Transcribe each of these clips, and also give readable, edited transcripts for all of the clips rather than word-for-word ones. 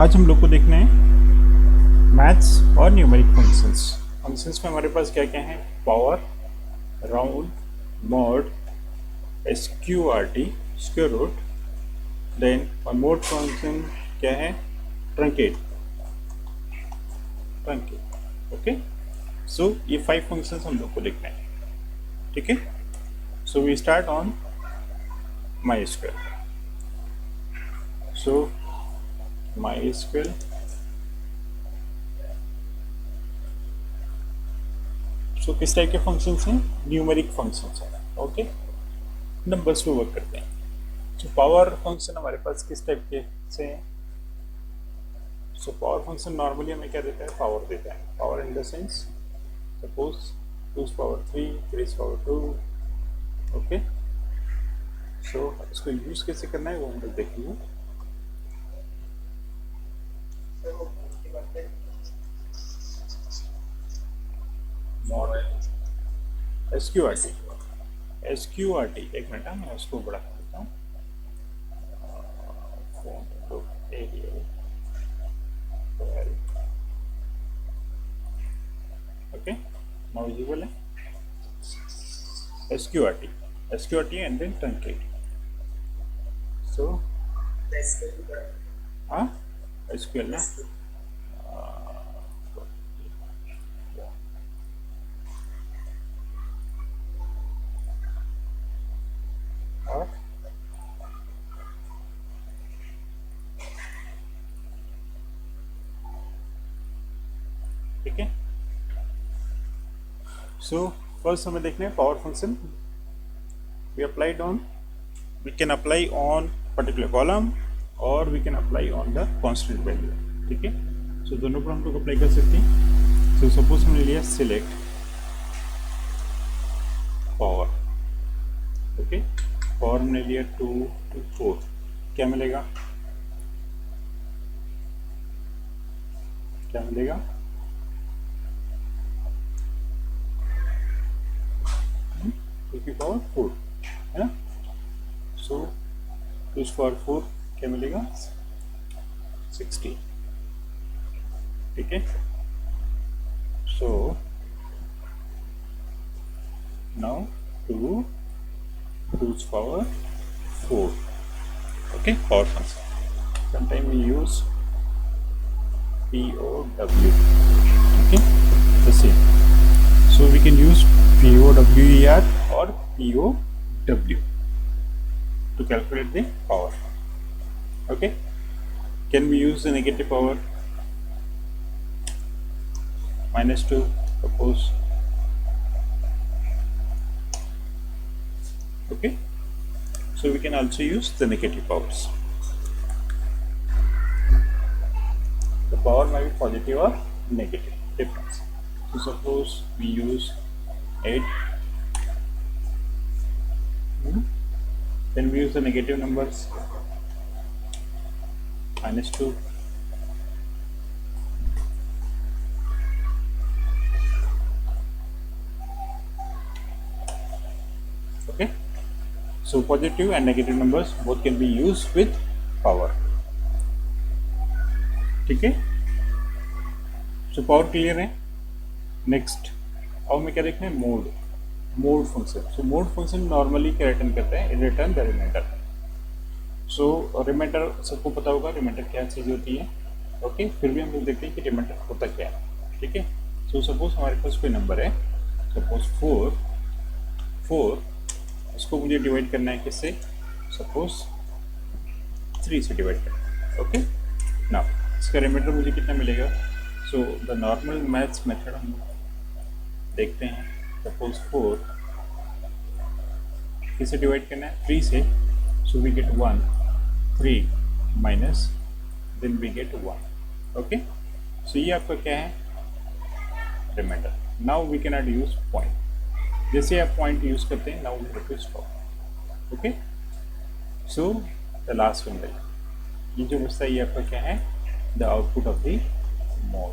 आज हम लोग को देखना है मैथ्स और न्यूमेरिक फंक्शंस। फंक्शंस में हमारे पास क्या क्या है? Power, round, mod, SQRT, square root, then और मोड फंक्शन क्या है? ट्रंकेट। Truncate, okay. सो ये 5 फंक्शंस हम लोग को देखना है, ठीक है। So we start on my square. So my square so किस टाइप के फंक्शंस हैं? न्यूमेरिक फंक्शंस हैं, ओके। नंबर्स पे वर्क करते हैं। तो पावर फंक्शन हमारे पास किस टाइप के से हैं? सो पावर फंक्शन नॉर्मली हमें क्या देता है? पावर देता है। Power in the sense suppose 2 3 3 okay. So इसको यूज कैसे करना है वो हम लोग देखेंगे। एसक्यूआरटी एक मिनट, मैं उसको बढ़ा देता हूँ। ओके, नाउ विजिबल है एसक्यूआरटी एंड देन ट्रंकेट। सो हाँ, एसक्यूएल ना, और ठीक है। सो फर्स्ट हमें देखना है power function. we can apply on particular column और we can apply on the constant value, ठीक है। सो दोनों पर हम लोग अप्लाई कर सकते हैं। सो सपोज हमने लिया सिलेक्ट पावर, ओके। पावर हमने लिया 2 to 4, क्या मिलेगा? क्या मिलेगा? की पावर 4 है ना। सो 2 for 4 क्या मिलेगा? 60, ठीक है। So now 2 2's power 4, okay, power function. Sometimes we use POW, okay, the same. So we can use POWER or POW to calculate the power, okay. Can we use the negative power? -2, suppose, okay. So we can also use the negative powers. The power might be positive or negative, difference. So suppose we use 8, then we use the negative numbers, -2, okay. So positive and negative numbers both can be used with power, ठीक है। So power clear है। Next अब हमें क्या देखना है? Mode function. So mode function normally क्या return करता है? Return the reminder. So reminder सबको पता होगा रिमाइंडर क्या चीज़ होती है, ओके। फिर भी हम लोग देखते हैं कि रिमाइंडर होता क्या है, ठीक है। सो सपोज हमारे पास कोई नंबर है, सपोज 4, उसको मुझे डिवाइड करना है किससे? सपोज 3 से डिवाइड करना है, ओके। नाउ इसका रिमाइंडर मुझे कितना मिलेगा? So the normal maths method हम देखते हैं। सपोज 4 किससे डिवाइड करना है? 3 से। So we get 1, 3 minus, then we get 1, okay. So ये आपका क्या है? Reminder. Now we can not use point. जैसे आप पॉइंट यूज करते हैं, now we have to stop, okay. So the last one, ये जो बचता है ये आपका क्या है? The output of the mode.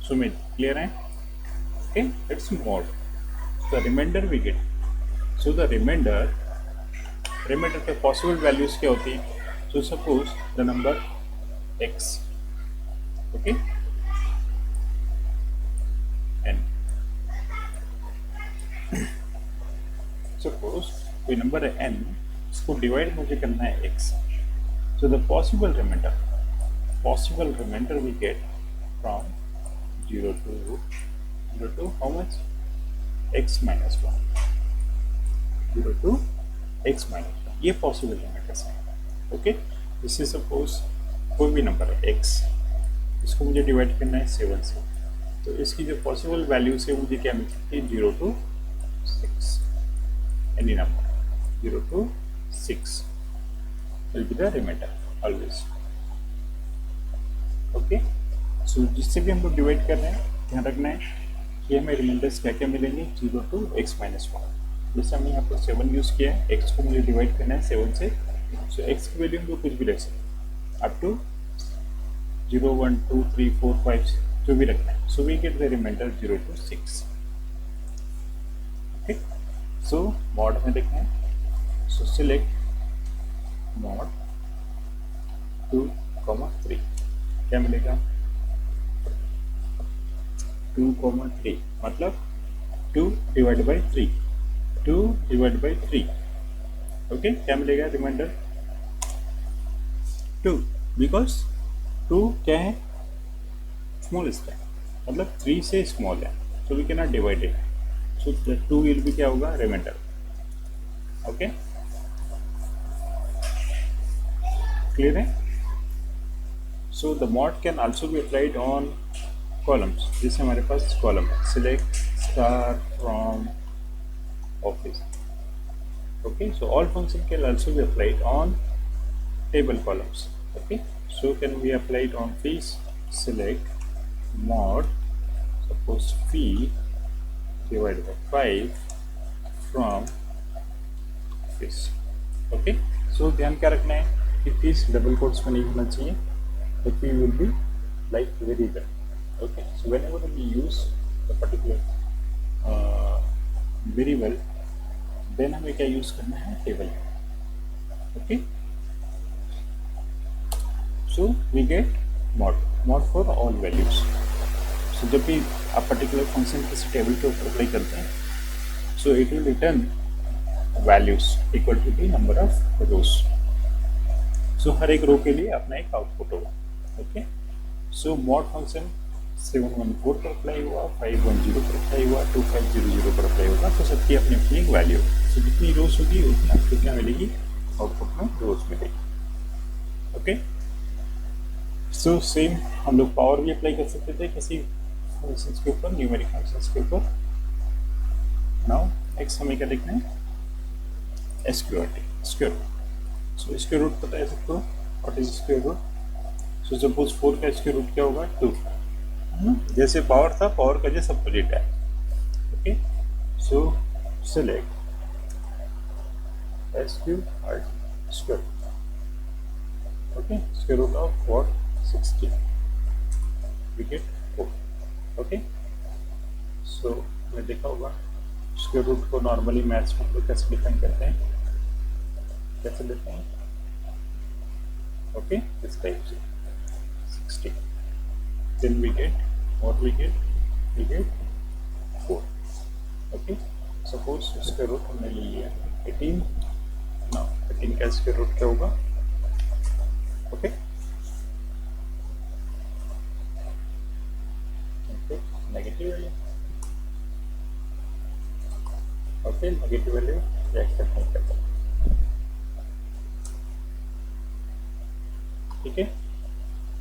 Sumit clear है? Okay, it's mode. The reminder we get. So the reminder के पॉसिबल वैल्यूज क्या होती है? So suppose the number x, okay, and suppose कोई नंबर है n, इसको डिवाइड मुझे करना है x. So the possible remainder we get from 0 to how much? X minus 1. 0 to x minus 1. ये possible remainders हैं. Okay? This is suppose कोई भी नंबर है x, इसको मुझे डिवाइड करना है 7 से. तो इसकी जो पॉसिबल वैल्यूज है मुझे क्या मिल सकती है? 0 to 6. Any number 0 to 6 will be the remainder always. Okay? So जिससे भी हम लोग डिवाइड कर रहे हैं ध्यान रखना है कि हमें रिमाइंडर्स क्या क्या मिलेंगे? 0 to x minus 1. जैसे हमने यहाँ पर 7 यूज़ किया है, x को मुझे डिवाइड करना है 7 से. सो x की वैल्यू हम लोग कुछ भी रख सकते हैं अप टू 0, 1, 2, 3, 4, 5 जो भी रखना है. So we get the reminder 0 to 6. Okay, so mod में देखना है. So select mod 2, 3. क्या मिलेगा? 2, 3 मतलब 2 divide by 3. 2 divide by 3. Okay, क्या मिलेगा रिमाइंडर? 2. बिकॉज 2 क्या है? स्मॉलेस्ट है, मतलब 3 से स्मॉल है. So we can not divide it. So 2 will भी क्या होगा? रिमाइंडर. ओके, क्लियर है? So the mod can also be applied on columns. जैसे हमारे पास कॉलम है, select star from office. Okay, so all function can also be applied on table columns. Okay, so can be applied on fees. Select mod, suppose fee divided by 5 from fees. Okay, so ध्यान क्या रखना है कि fees double quotes में नहीं होना चाहिए. The fee will be like variable. Okay, so whenever we use the particular variable, then हमें क्या यूज करना है? Table. Okay, so we get mod for all values. So जब भी आप पर्टिकुलर फंक्शन किसी टेबल के ऊपर अप्लाई करते हैं, so it will return values equal to the number of rows. सो हर एक रो के लिए अपना एक आउटपुट होगा. ओके, सो मॉड फंक्शन 714 पर अप्लाई हुआ, 510 पर अप्लाई हुआ, 2500 पर अप्लाई होगा. तो सबकी अपनी अपनी एक वैल्यू. सो जितनी रोज होगी उतनी आपको क्या मिलेगी? आउटपुट में रोज मिलेगी. ओके, सो सेम हम लोग पावर भी अप्लाई कर सकते थे किसी फंक्शंस के ऊपर, न्यूमेरिक फंक्शंस के ऊपर. नाउ नेक्स्ट हमें क्या देखना है? SQRT, square root. So square root पता है सबको? What is square root? So suppose 4 का स्क्वायर रूट क्या होगा? 2. जैसे पावर था, पावर का जैसा अपोजिट है. Okay, so select SQRT, square. Okay, square root of what? 16. We get 4. Okay, so मैं देखा होगा स्क्वायर रूट को नॉर्मली मैथ्स में लोग कैसे डिफाइन करते हैं, कैसे लेते हैं? ओके, इस टाइप से 16. Then we get what we get? We get 4. Okay, suppose इसका रूट हमने ले लिया 18. Now 18 का इसका रूट क्या होगा? Okay, negative value. Okay, negative value accept नहीं करता. ठीक है,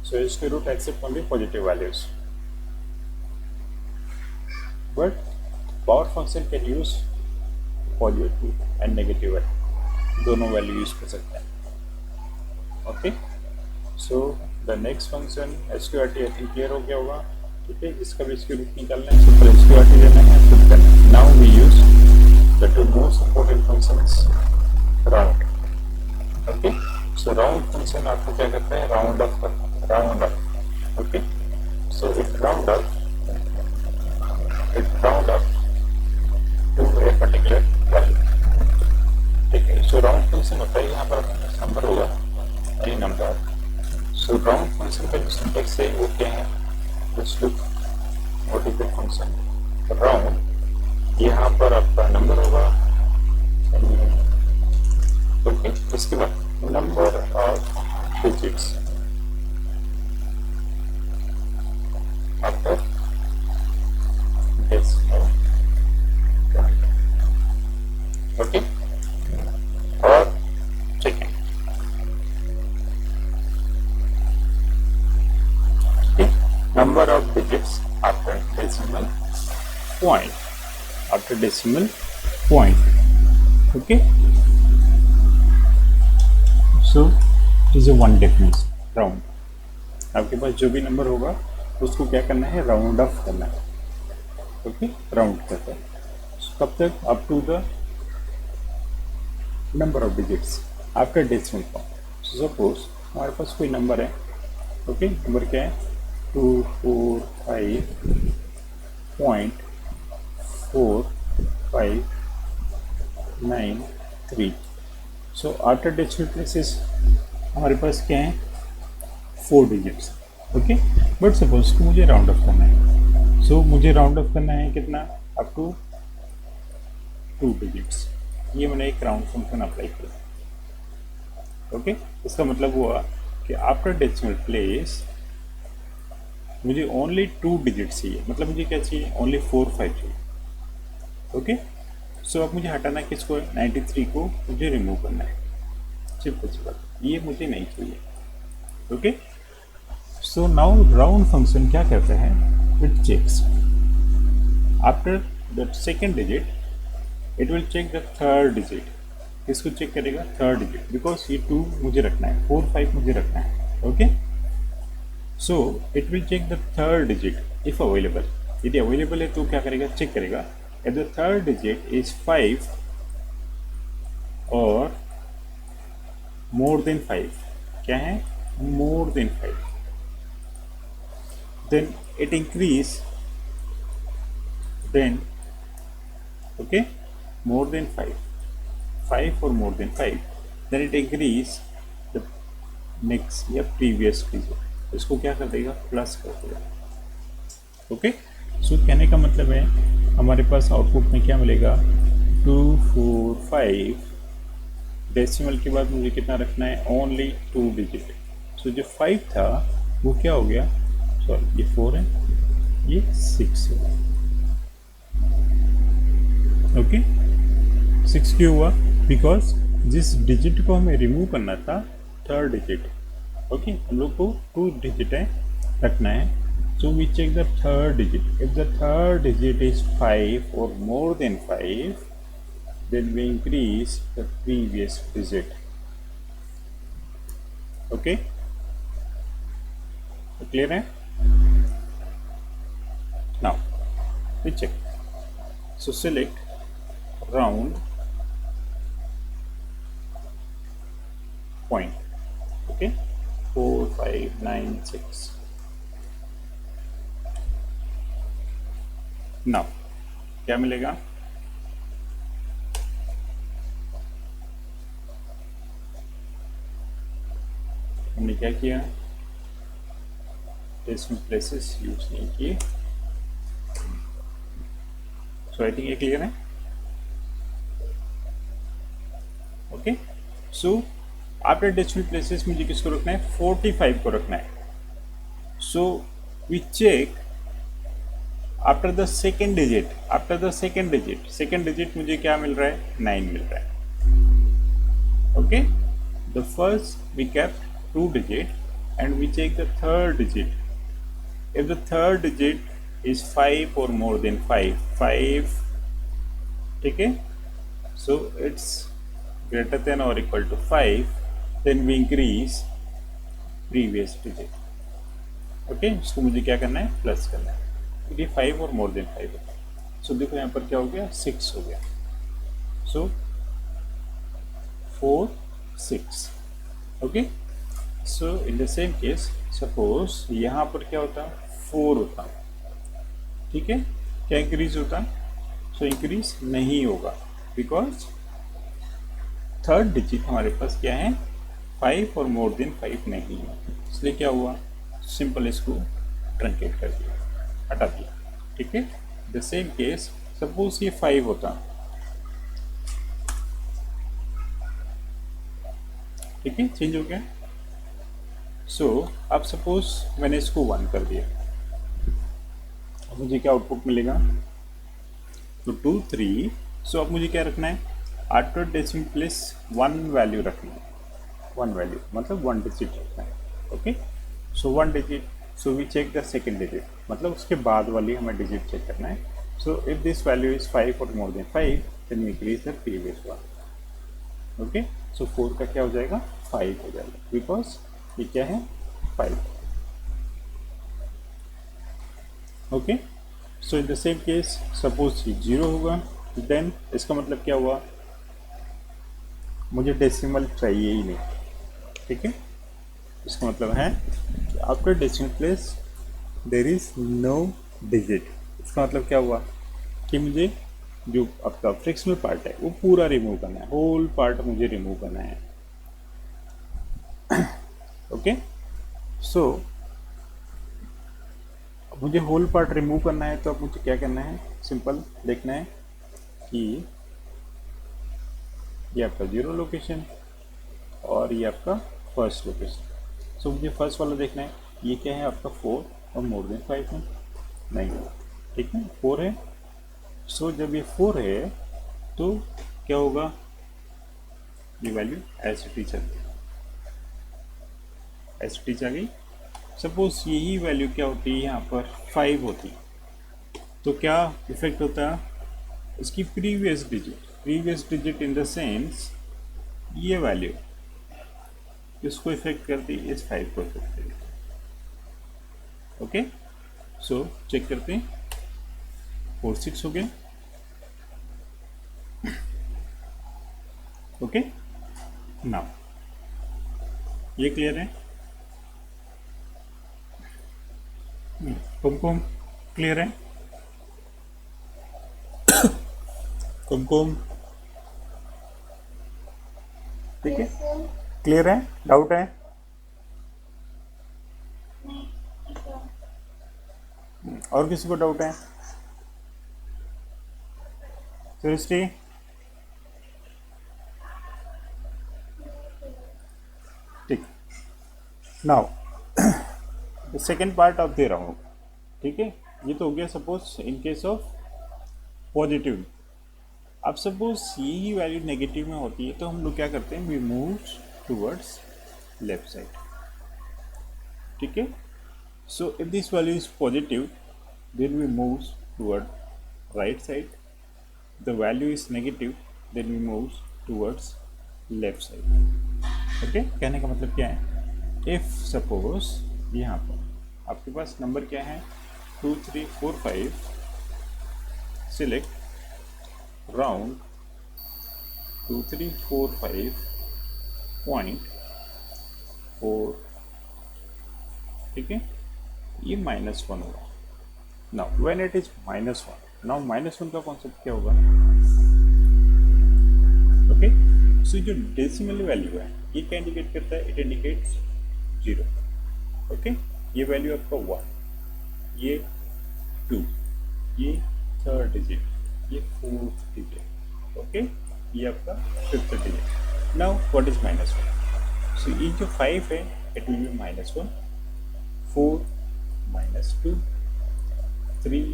so square root accept only positive values, but power function can use positive and negative value, दोनों वैल्यू यूज कर सकते हैं. Okay, so the next function SQRT I think clear हो गया होगा. ठीक है, इसका भी स्क्वायर रूट निकालना है, सिंपल SQRT लेना है, फिर करना है. Now we use the two most important functions, round. Okay, so round function आपको क्या करता है? राउंड ऑफ करता है. Round up. Okay, so it round up to a particular value. ठीक है, so round फंक्शन होता है, यहाँ पर नंबर होगा any number. So round function का जो syntax है वो क्या है? Let's look what is the function. Round यहाँ पर आपका नंबर होगा, ओके. इसके बाद number of digits after decimal point, okay. और second, number of digits after decimal point, after decimal point. Okay, so it is a one definition, round. आपके पास जो भी नंबर होगा उसको क्या करना है, राउंड ऑफ करना है. ओके, राउंड करते हैं. कब तक? Up to the number of digits after decimal point. Suppose हमारे पास कोई नंबर है, ओके, नंबर क्या है, 245.4593. सो आफ्टर डेसिमल प्लेसेस हमारे पास क्या है, 4 डिजिट्स. ओके, बट सपोज को मुझे राउंड ऑफ करना है. सो मुझे राउंड ऑफ करना है कितना, अप टू 2 डिजिट्स. ये मैंने एक राउंड फंक्शन अप्लाई किया. ओके, इसका मतलब हुआ कि आफ्टर डेसिमल प्लेस मुझे ओनली 2 डिजिट चाहिए. मतलब मुझे क्या चाहिए, ओनली 4 5 चाहिए. ओके, सो अब मुझे हटाना किसको है, 93 को मुझे रिमूव करना है. सिंपल सी बात, ये मुझे नहीं चाहिए. Okay, so now round function क्या करता है, it checks after the second digit, it will check the third digit. किसको चेक करेगा, थर्ड डिजिट, बिकॉज ये 2 मुझे रखना है, 4 5 मुझे रखना है. Okay, so it will check the third digit if available. यदि अवेलेबल है तो क्या करेगा, चेक करेगा if the third digit is 5 और मोर देन 5. क्या है, more than 5. Then it increase, then okay, more than 5 और more than 5, then it increase the next या प्रीवियस डिजिट. इसको क्या कर देगा, प्लस कर देगा. ओके, सो कहने का मतलब है हमारे पास आउटपुट में क्या मिलेगा, 245. डेसिमल के बाद मुझे कितना रखना है, ओनली 2 डिजिट. सो जो 5 था वो क्या हो गया, सॉरी ये 4 है, ये 6 है. ओके, 6 क्यों हुआ, बिकॉज जिस डिजिट को हमें रिमूव करना था, थर्ड डिजिट. ओके, हम लोग को 2 डिजिट है रखना है. So we check the third digit. If the third digit is 5 और more than 5, then we increase the previous digit. Okay, so clear है? Now we check. So select round point. Okay, 4 5 9 6. Now क्या मिलेगा, हमने क्या किया, decimal places use नहीं किए. So I think ये क्लियर है. Okay, so after decimal places मुझे किसको रखना है, 45 को रखना है. So we check after the second digit. After the second digit मुझे क्या मिल रहा है, 9 मिल रहा है. Okay, the first we kept 2 digit and we check the third digit. If the third digit is 5 or more than 5, ठीक है, so it's greater than or equal to 5, then we increase previous digit. Okay, इसको मुझे क्या करना है, plus करना है. ये 5 और मोर देन 5 है. सो देखो यहाँ पर क्या हो गया, 6 हो गया. सो 4 6. Okay, so in the same case suppose यहाँ पर क्या होता, 4 होता. ठीक है, क्या इंक्रीज होता, सो इंक्रीज नहीं होगा, बिकॉज थर्ड डिजिट हमारे पास क्या है, 5 और मोर देन 5 नहीं है, इसलिए क्या हुआ, सिंपल इसको ट्रंकेट कर दिया, हटा दिया। ठीक है, द सेम केस सपोज ये 5 होता, ठीक है, चेंज हो गया। सो अब सपोज मैंने इसको 1 कर दिया, अब मुझे क्या आउटपुट मिलेगा, तो 2 3। सो अब मुझे क्या रखना है, आफ्टर डेसिमल प्लेस 1 वैल्यू रखना है, 1 वैल्यू मतलब 1 डिजिट रखना है। Okay, so 1 digit, so we check the second digit, मतलब उसके बाद वाली हमें डिजिट चेक करना है। So if this value is 5 और more than 5 then we increase the previous one. Okay, so 4 का क्या हो जाएगा, 5 हो जाएगा, बिकॉज ये क्या है, 5। Okay, so in the same case suppose ये 0 होगा, देन इसका मतलब क्या हुआ, मुझे डेसिमल चाहिए ही नहीं। ठीक है, इसका मतलब है कि after decimal place there is no digit. इसका मतलब क्या हुआ कि मुझे जो आपका फ्रिक्शनल पार्ट है वो पूरा रिमूव करना है, होल पार्ट मुझे रिमूव करना है। ओके, सो मुझे होल पार्ट रिमूव करना है, तो अब मुझे क्या करना है, सिंपल देखना है कि ये आपका 0 लोकेशन और ये आपका फर्स्ट लोकेशन। सो मुझे फर्स्ट वाला देखना है, ये क्या है आपका 4 और मोर देन 5 है, नहीं, ठीक है 4 है। सो जब ये 4 है तो क्या होगा, ये वैल्यू एज इट इज आ गई। सपोज यही वैल्यू क्या होती है यहाँ पर 5 होती, तो क्या इफेक्ट होता है, इसकी previous digit in the sense ये वैल्यू इसको इफेक्ट करती है, इस 5 को इफेक्ट करती है। ओके, सो चेक करते हैं, 4 6 हो गए। ओके, नाउ ये क्लियर है, कुमकुम क्लियर है, कुमकुम ठीक है, क्लियर है, डाउट है, और किसी को डाउट है, सृष्टि ठीक। नाउ द सेकेंड पार्ट आप दे रहा हूँ, ठीक है, ये तो हो गया suppose in case of positive. अब सपोज यही वैल्यू नेगेटिव में होती है, तो हम लोग क्या करते हैं, we move towards left side. ठीक है, so if this value is positive then we move toward right side, the value is negative then we move towards left side. Okay, कहने का मतलब क्या है, इफ सपोज यहाँ पर आपके पास नंबर क्या है, 2 3 4 5, सिलेक्ट राउंड 2 3 4 5 पॉइंट 4, ठीक है, ये -1 होगा। Now when it is -1, now -1 का कॉन्सेप्ट क्या होगा, ओके, सो जो डेसिमल वैल्यू है ये क्या इंडिकेट करता है, इट इंडिकेट्स 0। ओके, ये वैल्यू आपका 1, ये 2, ये 3rd डिजिट, ये 4th डिजिट, ओके, ये आपका 5th digit. Now what is -1, so ये जो 5 है it will be -1, 4 -2, 3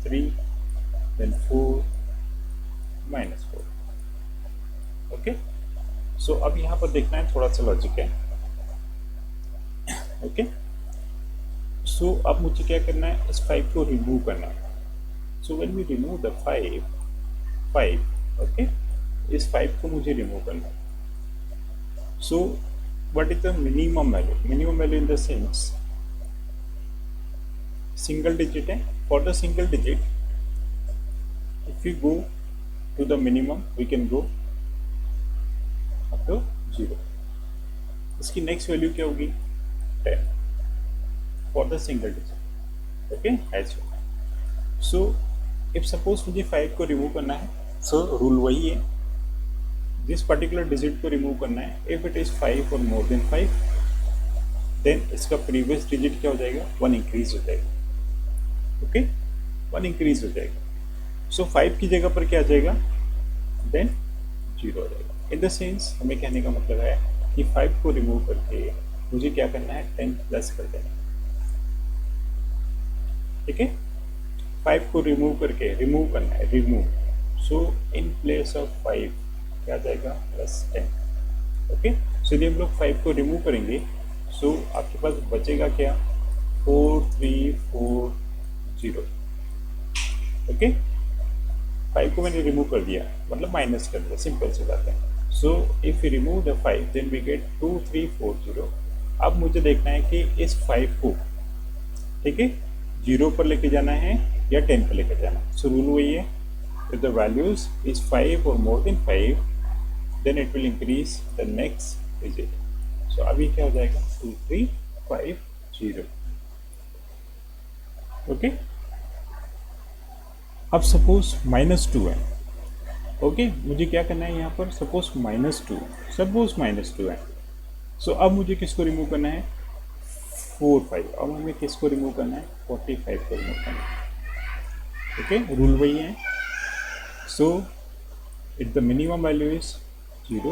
-3, then 4 -4। Okay, so अब यहाँ पर देखना है, थोड़ा सा लॉजिक है। ओके, सो अब मुझे क्या करना है, इस 5 को रिमूव करना है। So when we remove the 5, okay, इस 5 को मुझे रिमूव करना है। So what is the minimum value, minimum value in the sense single digit है, for the single digit if you go to the minimum we can go up to 0। इसकी next value क्या होगी, 10 for the single digit. Okay, as so if suppose मुझे 5 को remove करना है, so rule वही है, जिस पर्टिकुलर डिजिट को रिमूव करना है, इफ इट इज 5 और मोर देन 5, देन इसका प्रीवियस डिजिट क्या हो जाएगा, 1 इंक्रीज हो जाएगा। ओके, 1 इंक्रीज हो जाएगा। सो 5 की जगह पर क्या आ जाएगा, देन 0 हो जाएगा। इन द सेंस हमें कहने का मतलब है कि 5 को रिमूव करके मुझे क्या करना है, 10 प्लस कर देना है। ठीक है, 5 को रिमूव करके रिमूव करना है, remove. So in place of 5 क्या आ जाएगा, प्लस 10। ओके, सो यदि हम लोग 5 को रिमूव करेंगे, सो आपके पास बचेगा क्या, 4 3 4 0। ओके, 5 को मैंने रिमूव कर दिया, मतलब माइनस कर दिया, सिंपल सी बात है। So if you remove the 5 then we get 2 3 4 0। अब मुझे देखना है कि इस 5 को, ठीक है, 0 पर लेके जाना है या 10 पर लेके जाना है। सो रूल वही है, if the values is 5 or more than 5 then it will increase the next digit. So अभी क्या हो जाएगा, 2 3 5 0। ओके, अब सपोज -2 है। ओके, मुझे क्या करना है यहाँ पर, सपोज -2 है। सो अब मुझे किसको रिमूव करना है, 4 5। अब हमें किसको रिमूव करना है, 45 को रिमूव करना है। ओके, रूल वही है। So if the minimum value is 0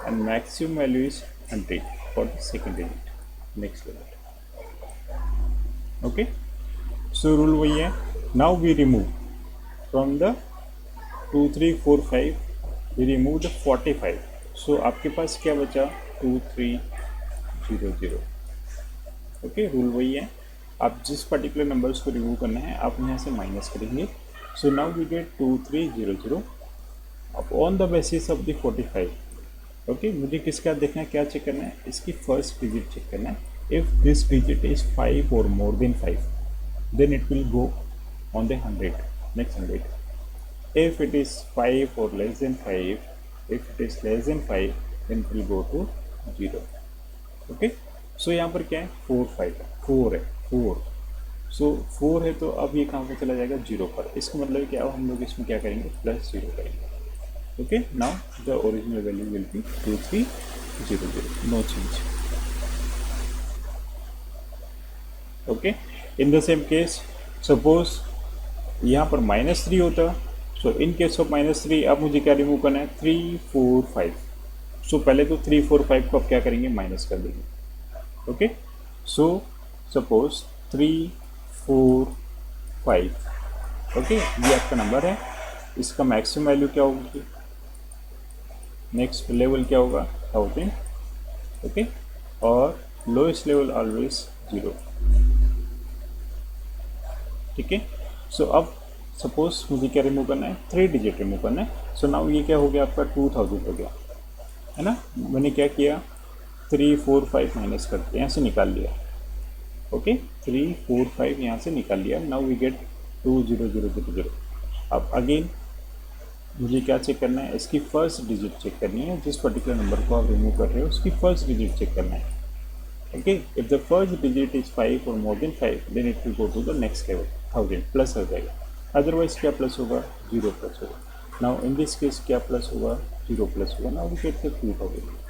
and maximum value is 100 for the second digit, next level. Okay, so rule वही है। Now we remove from the 2 3 4 5 we remove the 45। so आपके पास क्या बचा, 2 3 0 0। Okay, rule वही है, आप जिस पर्टिकुलर नंबर्स को रिमूव करना है आप यहाँ से माइनस करेंगे। So now we get 2 3 0 0 on the basis of the 45। Okay, मुझे किसका देखना है, क्या चेक करना है, इसकी फर्स्ट डिजिट चेक करना है। इफ दिस डिजिट इज 5 और more than 5 then it will on the द 100, नेक्स्ट 100। इफ इट इज 5 और less than 5, if it is less than 5 then it will go to 0। Okay, so यहाँ पर क्या है, 4 5 4 है, 4। सो 4 है तो अब ये कहाँ पर चला जाएगा, 0 पर। इसका मतलब क्या, अब हम लोग इसमें क्या करेंगे, प्लस 0 करेंगे। Okay, now the original value will be 2 3 0 0, no change. Okay, in the same case suppose यहाँ पर -3 होता, सो इन केस ऑफ -3 अब मुझे क्या रिमूव करना है, 3 4 5। सो पहले तो 3 4 5 को अब क्या करेंगे, माइनस कर देंगे। Okay, so suppose 3 4 5। ओके, ये आपका नंबर है, इसका मैक्सिमम वैल्यू क्या होगी, नेक्स्ट लेवल क्या होगा, 1000। ओके, और लोएस्ट लेवल ऑलवेज 0। ठीक है, सो अब सपोज मुझे क्या रिमूव करना है, 3 डिजिट रिमूव करना है। सो नाउ ये क्या हो गया, आपका 2000 हो गया, है ना। मैंने क्या किया, 3 4 5 माइनस कर दिया, यहाँ से निकाल लिया। ओके, 3 4 5 यहाँ से निकाल लिया। Now we get 2 0 0 0 0। अब अगेन मुझे क्या चेक करना है, इसकी फर्स्ट डिजिट चेक करनी है, जिस पर्टिकुलर नंबर को आप रिमूव कर रहे हो उसकी फर्स्ट डिजिट चेक करना है। Okay, if the first digit is 5 और more than 5 then it will go to the next level, 1000 plus हो जाएगा। अदरवाइज क्या प्लस होगा, 0 प्लस होगा। नाउ इन दिस केस क्या प्लस होगा, 0 प्लस होगा। Now we get the 2000।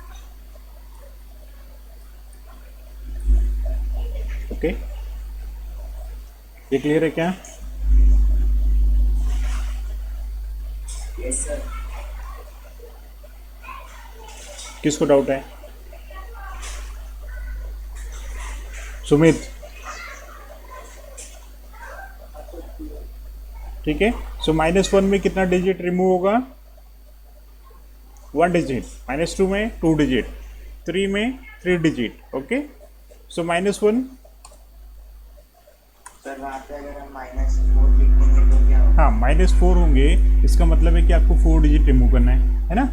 Okay, ये क्लियर है क्या? Yes sir. किसको डाउट है? सुमित, ठीक है। सो -1 में कितना डिजिट रिमूव होगा, 1 डिजिट। -2 में 2 डिजिट, 3 में 3 डिजिट। ओके, सो -1, सर वहाँ पे अगर हम -4 लिखेंगे तो क्या होगा? हाँ -4 होंगे, इसका मतलब है कि आपको 4 डिजिट रिमूव करना है ना।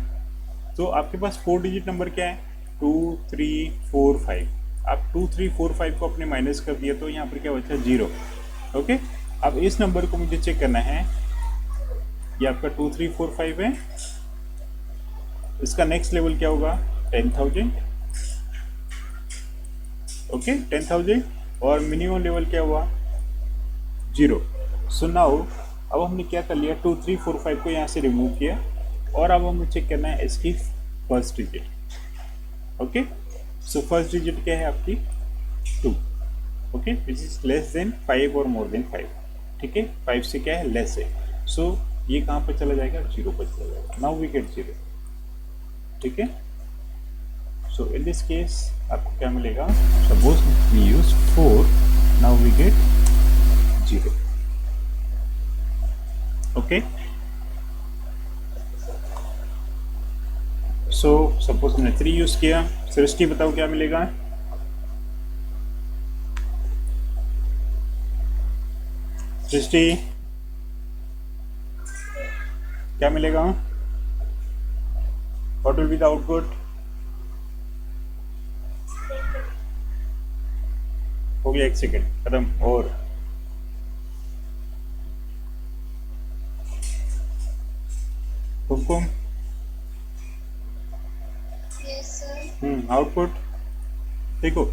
तो आपके पास 4 डिजिट नंबर क्या है, 2 3 4 5। आप 2 3 4 5 को अपने माइनस कर दिया तो यहाँ पर क्या बचा, 0। ओके, अब इस नंबर को मुझे चेक करना है, ये आपका 2 3 4 5 है, इसका नेक्स्ट लेवल क्या होगा, 10,000। ओके, 10,000, और मिनिमम लेवल क्या हुआ, 0। सो नाउ अब हमने क्या कर लिया, 2 3 4 5 को यहाँ से रिमूव किया, और अब हमें चेक करना है इसकी first digit. Okay, so first digit क्या है आपकी 2. Okay, which is less than 5 और मोर देन 5. ठीक है, 5 से क्या है लेस है. सो ये कहाँ पर चला जाएगा 0 पर चला जाएगा. Now we get 0. ठीक है, सो इन दिस केस आपको क्या मिलेगा, suppose we use 4, now we get 0. Okay, so suppose हमने 3 यूज किया. सृष्टि बताओ क्या मिलेगा. सृष्टि क्या मिलेगा. What will be the output. हो गया, 1 सेकेंड खत्म. और कुमकुम आउटपुट देखो,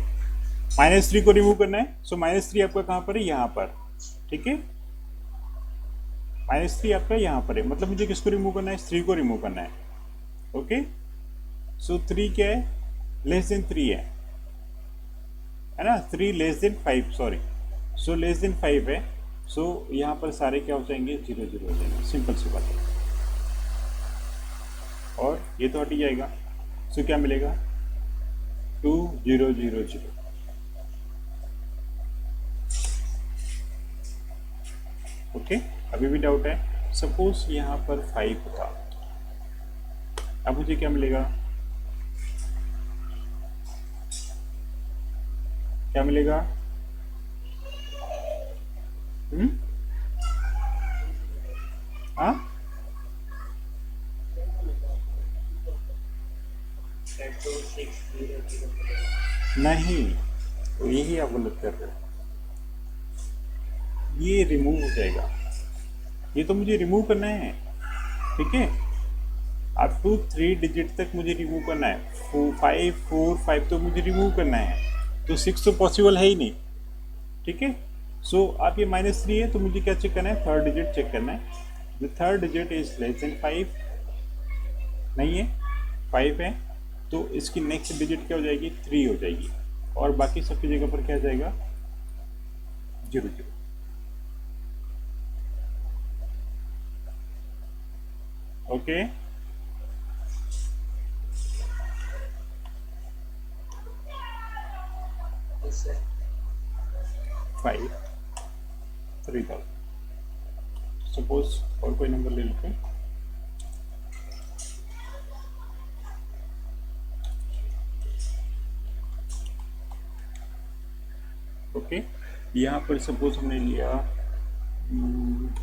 -3 को रिमूव करना है. सो -3 आपका कहाँ पर है, यहाँ पर. ठीक है, -3 आपका यहाँ पर है, मतलब मुझे किसको रिमूव करना है, 3 को रिमूव करना है. ओके, सो 3 क्या है, लेस देन 3 है ना. 3 less than 5, sorry. So less than 5 है. सो यहाँ पर सारे क्या हो जाएंगे, 0 0 हो जाएंगे. सिंपल सी बात है. और ये तो हट ही जाएगा. सो क्या मिलेगा 2 0 0 0. ओके, अभी भी डाउट है. सपोज यहाँ पर 5 होता, अब मुझे क्या मिलेगा, क्या मिलेगा. हाँ, नहीं, तो यही आप गलत कर रहे हो. ये रिमूव हो जाएगा. ये तो मुझे रिमूव करना है. ठीक है, अप टू 3 डिजिट तक मुझे रिमूव करना है. 5 4 5 तो मुझे रिमूव करना है. तो 6 तो पॉसिबल है ही नहीं. ठीक है, सो आप ये -3 है, तो मुझे क्या चेक करना है, थर्ड डिजिट चेक करना है. The third digit is less than 5 नहीं है, 5 है. तो इसकी नेक्स्ट डिजिट क्या हो जाएगी, 3 हो जाएगी. और बाकी सबकी जगह पर क्या आ जाएगा, 0 0. Okay, sir 5 3000. सपोज और कोई नंबर ले लेते हैं. ओके, यहाँ पर सपोज हमने लिया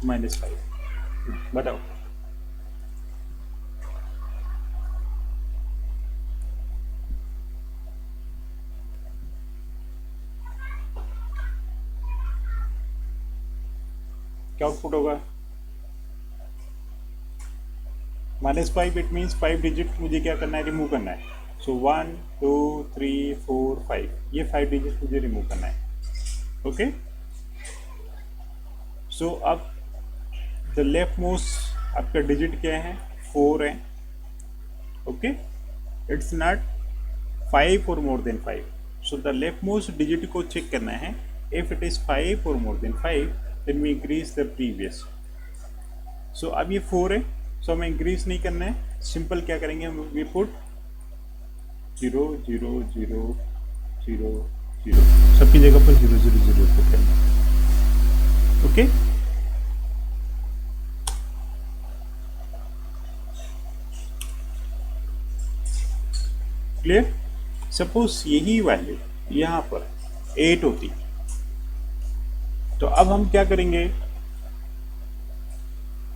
-5. बताओ क्या आउटपुट होगा. -5 इट मीन्स 5 डिजिट मुझे क्या करना है, रिमूव करना है. सो 1 2 3 4 5, ये 5 डिजिट मुझे रिमूव करना है. ओके, सो अब द लेफ्ट मोस्ट आपका डिजिट क्या है, 4 है. ओके, इट्स नॉट 5 और more than 5. So the left most digit को चेक करना है. इफ इट इज 5 और more than 5 then we increase the previous. so अब ये 4 है, so हमें increase नहीं करना है. सिंपल क्या करेंगे हम, we put 0 0 0 0 0, सबकी जगह पर 0 0 0 पुट करना है. Okay, clear. सपोज यही वैल्यू यहाँ पर 8 होती, तो अब हम क्या करेंगे.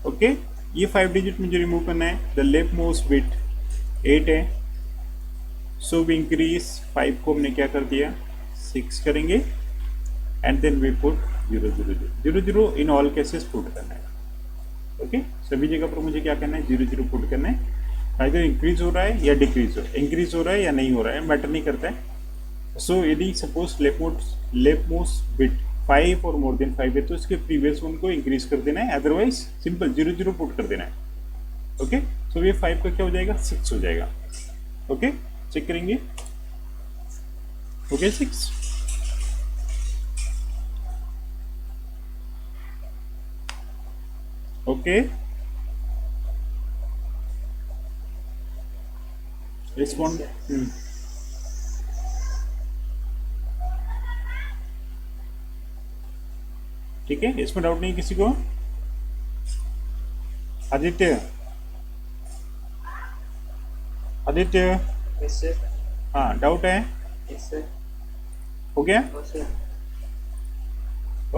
ओके, ये 5 डिजिट मुझे रिमूव करना है. द लेफ्ट मोस्ट बिट 8 है. सो वी इंक्रीज 5 को हमने क्या कर दिया, 6 करेंगे. And then we put 0 0 0 0 in all cases put करना है. ओके, सभी जगह पर मुझे क्या करना है, 0 0 पुट करना है. अगर इंक्रीज हो रहा है या डिक्रीज हो रहा है या नहीं हो रहा है, मैटर नहीं करता है. सो यदि सपोज लेफ्ट मोस्ट बिट 5 और मोर देन 5 है, तो इसके प्रीवियस वन को इंक्रीज कर देना है. अदरवाइज सिंपल 0 0 पुट कर देना है. ओके, सो ये 5 का क्या हो जाएगा, 6 हो जाएगा। ओके, चेक करेंगे। Okay 6, okay respond. ठीक है, इसमें डाउट नहीं किसी को? Aditya, Aditya, yes sir. हाँ डाउट है? Yes sir. हो गया? No sir.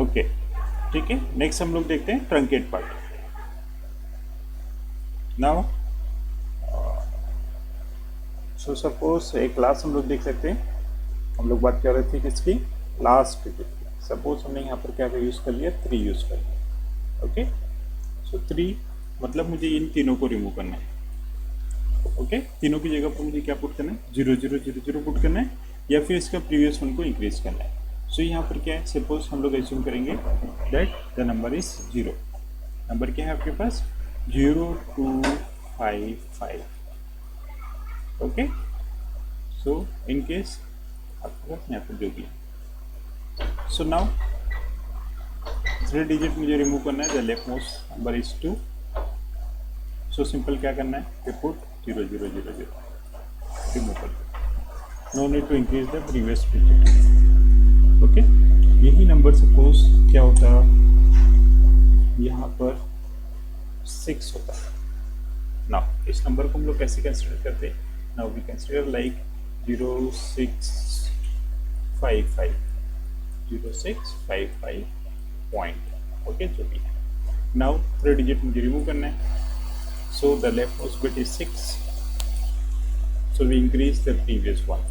ओके ठीक है, नेक्स्ट हम लोग देखते हैं truncate part. Now so suppose एक क्लास हम लोग देख सकते हैं। हम लोग बात कर रहे थे किसकी, लास्ट डिजिट की। सपोज हमने यहाँ पर क्या यूज़ कर लिया, 3 यूज़ कर लिया। ओके, सो 3 मतलब मुझे इन तीनों को रिमूव करना है। ओके, तीनों की जगह पर मुझे क्या पुट करना है, 0 0 0 0 पुट करना है, या फिर इसका प्रीवियस वन को इंक्रीज करना है। सो यहाँ पर क्या है, सपोज हम लोग एज्यूम करेंगे that the number is 0। Number क्या है आपके पास, 0 2 5 5। ओके, सो इन केस आपके पास यहाँ पर जो भी है। सो नाउ 3 डिजिट मुझे रिमूव करना है, the left most number is 2। So simple क्या करना है, वी पुट 0 0 0 0 रिमूव कर दो, no need to increase the previous digit. Okay, यही नंबर सपोज क्या होता, यहाँ पर 6 होता। नाउ इस नंबर को हम लोग कैसे कंसिडर करते हैं, now we consider like 0 6 5 5 0 6 5 5 point. Okay, जो भी है। नाउ 3 डिजिट मुझे रिमूव करना है, so the leftmost bit is 6, so we increase the previous one।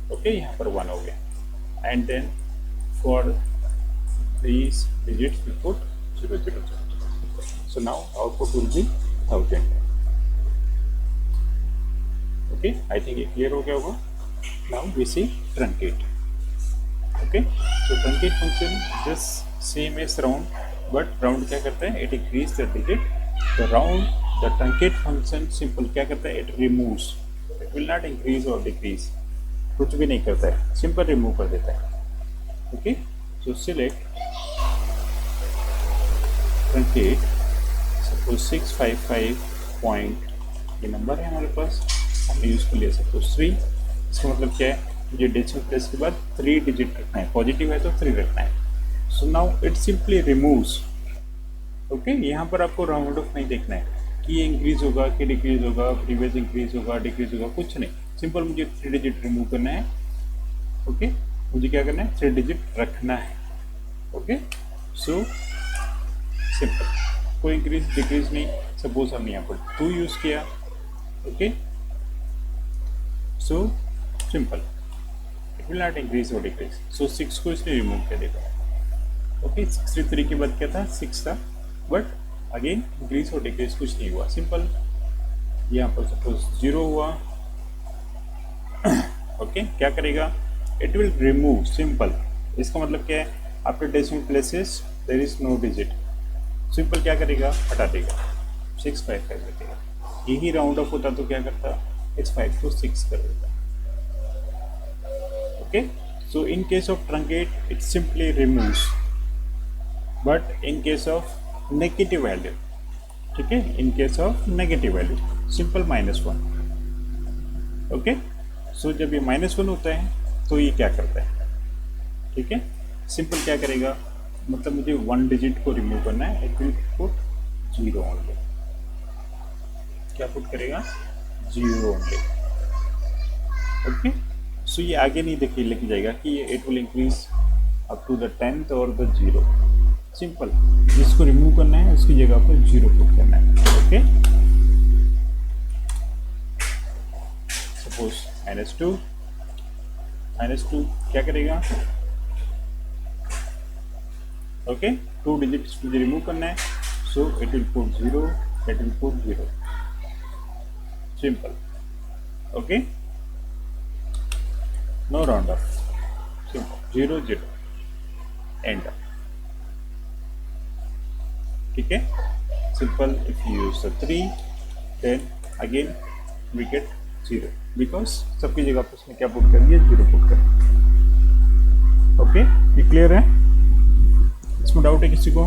okay, यहाँ पर 1 हो गया, and then for these digits we put 0 0 0। so now output will be 1000। okay, I think ये clear हो गया होगा। now we see truncate। okay, so truncate function just same as round, but round क्या करता है, it increase the digit, the round the truncate function simple क्या करता है, it removes, it will not increase or decrease, कुछ भी नहीं करता है, simple remove कर देता है। okay, so select truncate, suppose 655 point, ये नंबर है हमारे पास, हमने यूज कर लिया सपोज 3। इसका मतलब क्या है, मुझे डेसिमल प्लेस के बाद 3 डिजिट रखना है, पॉजिटिव है तो 3 रखना है। So now it simply removes. Okay, यहाँ पर आपको राउंड ऑफ नहीं देखना है कि ये इंक्रीज होगा कि डिक्रीज होगा, प्रीवियस इंक्रीज होगा डिक्रीज होगा, कुछ नहीं, सिंपल मुझे 3 डिजिट रिमूव करना है। ओके, मुझे क्या करना है, 3 डिजिट रखना है। ओके, सो सिंपल, कोई इंक्रीज डिक्रीज नहीं। सपोज हमने यहाँ पर 2 यूज किया। Okay, so simple, it will not increase और डिक्रीज। सो 6 को इसने रिमूव कर देगा। ओके, 63 के बाद क्या था, 6 था, बट अगेन इंक्रीज और डिक्रीज कुछ नहीं हुआ, सिंपल। यहाँ पर सपोज 0 हुआ। ओके, क्या करेगा, इट विल रिमूव, सिंपल। इसका मतलब क्या है, after decimal places there is no digit, simple क्या करेगा, हटा देगा, 655 रखेगा। यही राउंड ऑफ होता तो क्या करता, इस 5 को 6 कर देता। Okay, so in case of truncate it simply removes, but in case of negative value, ठीक है, in case of negative value simple -1। Okay, so जब ये -1 होता है तो ये क्या करता है, ठीक है, सिंपल क्या करेगा, मतलब मुझे 1 डिजिट को रिमूव करना है, इट विल पुट 0 ओनली। क्या पुट करेगा, 0 ओनली। ओके, सो ये आगे नहीं देखिए लेके जाएगा कि it will increase up to the 10th और द 0, सिंपल। जिसको रिमूव करना है उसकी जगह पर 0 पुट करना है। ओके, सपोज -2 क्या करेगा, ओके, 2 डिजिट्स मुझे रिमूव करना है, so it will put 0, it will put 0, simple. Okay, no round off, simple 0 0 end. ठीक है, simple. If you use the 3 then again we get 0 because सबकी जगह पर उसने क्या पुट कर दिया, 0 पुट कर दिया। ओके, ये क्लियर है? इसमें डाउट है किसी को?